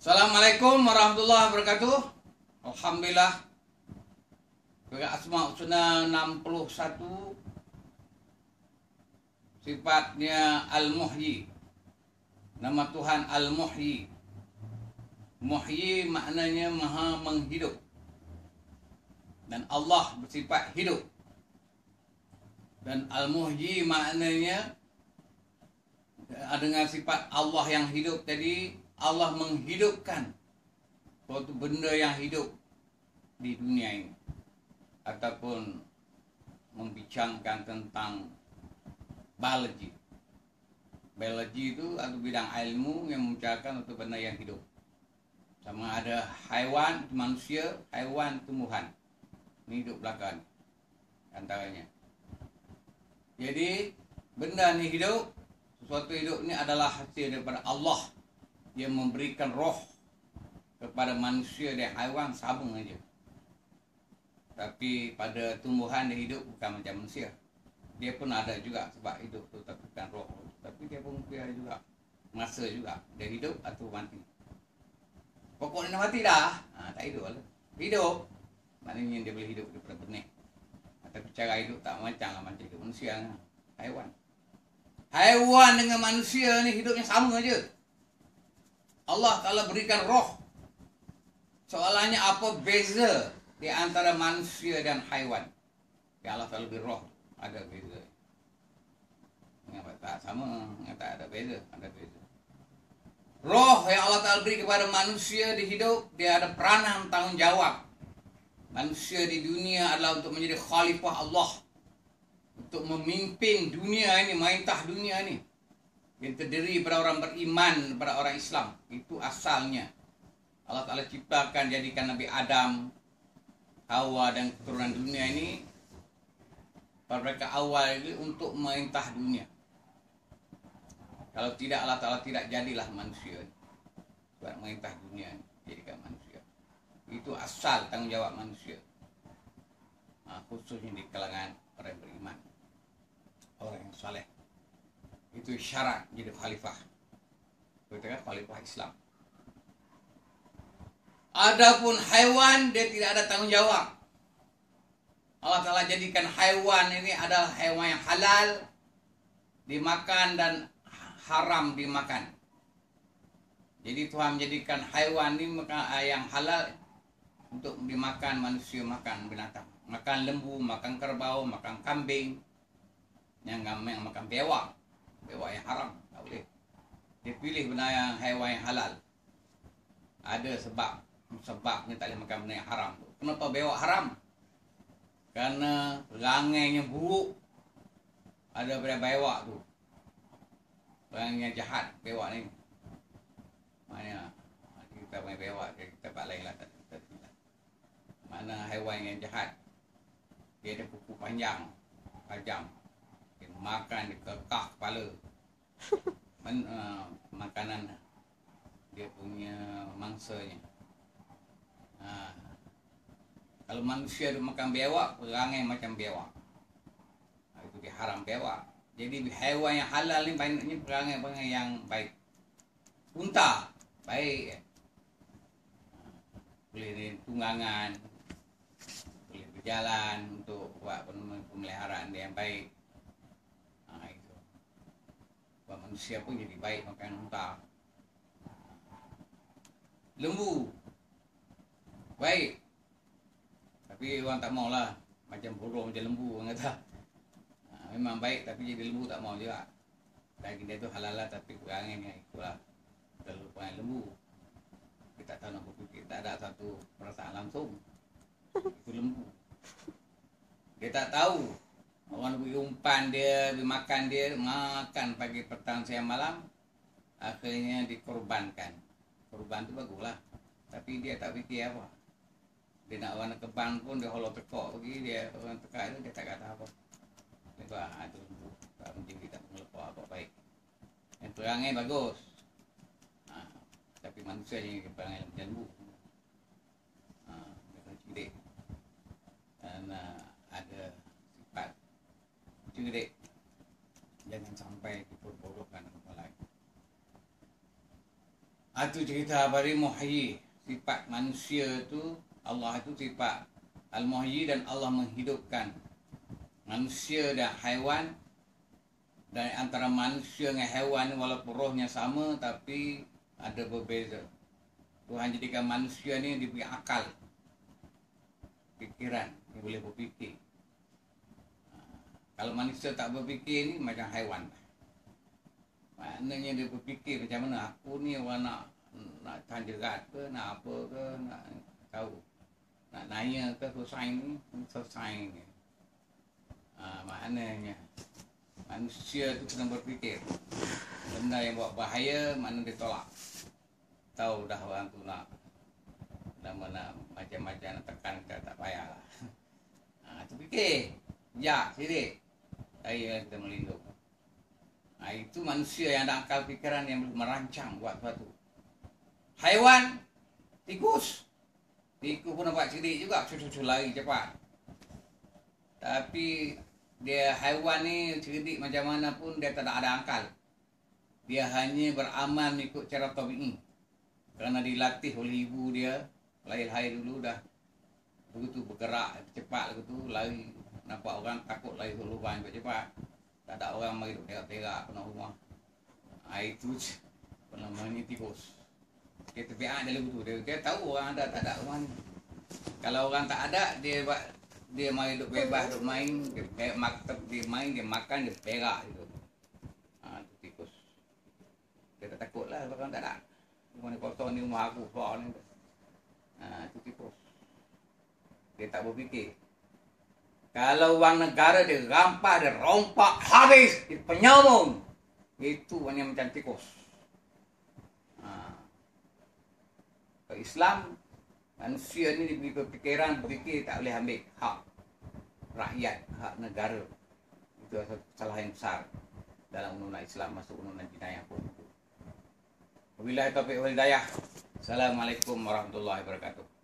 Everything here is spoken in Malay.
Assalamualaikum warahmatullahi wabarakatuh. Alhamdulillah. Surah Asma' Husna 61. Sifatnya Al-Muhyi. Nama Tuhan Al-Muhyi. Muhyi maknanya maha menghidup. Dan Allah bersifat hidup. Dan Al-Muhyi maknanya dengan sifat Allah yang hidup tadi, Allah menghidupkan suatu benda yang hidup di dunia ini. Ataupun membincangkan tentang biologi. Biologi itu adalah bidang ilmu yang membicarakan suatu benda yang hidup. Sama ada haiwan, manusia, haiwan, tumbuhan. Ini hidup belakang antaranya. Jadi benda ini hidup, sesuatu hidup ini adalah hasil daripada Allah yang memberikan roh kepada manusia dan haiwan sama saja. Tapi pada tumbuhan dia hidup bukan macam manusia. Dia pun ada juga sebab hidup tu, tapi bukan roh. Tapi dia pun ada juga masa juga. Dia hidup atau mati. Pokoknya mati dah. Tak hidup lah. Hidup. Maknanya dia boleh hidup daripada benih. Tapi cara hidup tak macam lah macam hidup manusia. Haiwan. Haiwan dengan manusia ni hidupnya sama je. Allah Ta'ala berikan roh. Soalannya apa beza di antara manusia dan haiwan? Ya Allah Ta'ala beri roh. Ada beza. Mengapa tak sama? Tak ada beza. Ada beza. Roh yang Allah Ta'ala beri kepada manusia di hidup, dia ada peranan tanggungjawab. Manusia di dunia adalah untuk menjadi khalifah Allah. Untuk memimpin dunia ini, merintah dunia ini. Yang terdiri pada orang beriman, pada orang Islam. Itu asalnya. Allah Ta'ala ciptakan, jadikan Nabi Adam, Hawa dan keturunan dunia ini pada mereka awal ini untuk merintah dunia. Kalau tidak, Allah Ta'ala tidak jadilah manusia buat merintah dunia ini, jadikan manusia. Itu asal tanggungjawab manusia. Khususnya di kalangan orang beriman, orang yang saleh. Itu syarat jadi khalifah. Kita kan khalifah Islam. Adapun haiwan, dia tidak ada tanggungjawab. Allah Ta'ala jadikan haiwan ini adalah haiwan yang halal dimakan dan haram dimakan. Jadi Tuhan menjadikan haiwan ini yang halal untuk dimakan manusia, makan binatang. Makan lembu, makan kerbau, makan kambing. Yang makan bewak. Bewak yang haram, tak boleh. Dia pilih benda yang haiwan yang halal. Ada sebabnya tak boleh makan benda yang haram. Kenapa bewak haram? Kerana rangainya buruk. Ada pada bewak tu. Rangai jahat bewak ni. Mana kita main bewak, kita buat lain lah. Mana haiwan yang jahat, dia ada kuku panjang, tajam. Dia makan, dia kekah kepala. Makanan dia punya mangsanya. Kalau manusia dia makan bewak, perangai macam bewak. Itu dia haram bewak. Jadi haiwan yang halal ni banyaknya perangai-perangai yang baik. Unta, baik. Boleh tunggangan, boleh berjalan untuk buat pemeliharaan dia yang baik. Itu. Buat manusia pun jadi baik makan unta. Lembu, baik. Tapi orang tak maulah. Macam burung, macam lembu orang kata. Memang baik tapi jadi lembu tak mau juga. Daging dia tu halal lah tapi kurangnya ikutlah. Terlalu kurang lembu. Kita tak tahu nak berfikir. Tak ada satu perasaan langsung. Itu lembu. Dia tak tahu. Orang beri umpan dia, beri makan dia. Makan pagi, petang, siang, malam. Akhirnya dikorbankan. Korban tu baguslah. Tapi dia tak fikir apa. Dia nak warna kebang pun dia holok tekok pergi. Dia orang tekak tu dia tak kata apa. Dia kata itu lembu. Tak mungkin kita mengelepok apa baik. Yang perangai bagus. Tapi manusia yang perangai macam lembu. Dia kena cerdik. Dan ada sifat cerdik. Jangan sampai diperbodohkan dengan orang lain. Itu cerita bari muhyi. Sifat manusia tu, Allah itu sifat al-muhyi, dan Allah menghidupkan manusia dan haiwan. Dan antara manusia dengan haiwan walaupun rohnya sama tapi ada berbeza. Tuhan jadikan manusia ni diberi akal, fikiran, dia boleh berfikir. Kalau manusia tak berfikir ni macam haiwan. Maknanya dia berfikir macam mana, aku ni orang nak tanjerat ke, nak apa ke, nak tahu, nak nanya ke, selesai ni, selesai ni. Maknanya manusia tu kena berfikir. Benda yang buat bahaya, mana dia tolak. Tahu dah orang tu nak mana macam-macam nak tekan kita, tak payahlah. Terfikir, ya, sirik. Saya kita melindung. Itu manusia yang ada akal fikiran yang merancang buat sesuatu. Haiwan, tikus. Tikus pun nampak sirik juga, cucu-cucu lari cepat. Tapi dia haiwan ni cerdik macam mana pun dia tak ada akal. Dia hanya beramal mengikut cara tabi'i. Kerana dilatih oleh ibu dia, lahir dulu dah begitu bergerak cepat begitu, lari. Nampak orang takut lari ke lubang cepat. Tak ada orang mari terak-terak penuh rumah. Itu namanya tikus. Dia terbiak dia begitu. Dia tahu orang ada tak ada rumah ni. Kalau orang tak ada, dia mari duduk bebas, duduk main, dia main, dia makan, dia perak gitu. Itu tikus. Dia tak takut lah orang tak ada. Rumah ni kosong ni, rumah aku kosong ni. Itu tikus. Dia tak berfikir. Kalau wang negara dia rampas, dia rompak, habis, dia penyambung. Itu yang macam tikus. Kalau Islam, manusia ni diberi kefikiran, berfikir tak boleh ambil hak rakyat, hak negara. Itu satu kesalahan yang besar dalam undang-undang Islam, masuk undang-undang jenayah pun. Wabillahi taufiq wal hidayah. Assalamualaikum warahmatullahi wabarakatuh.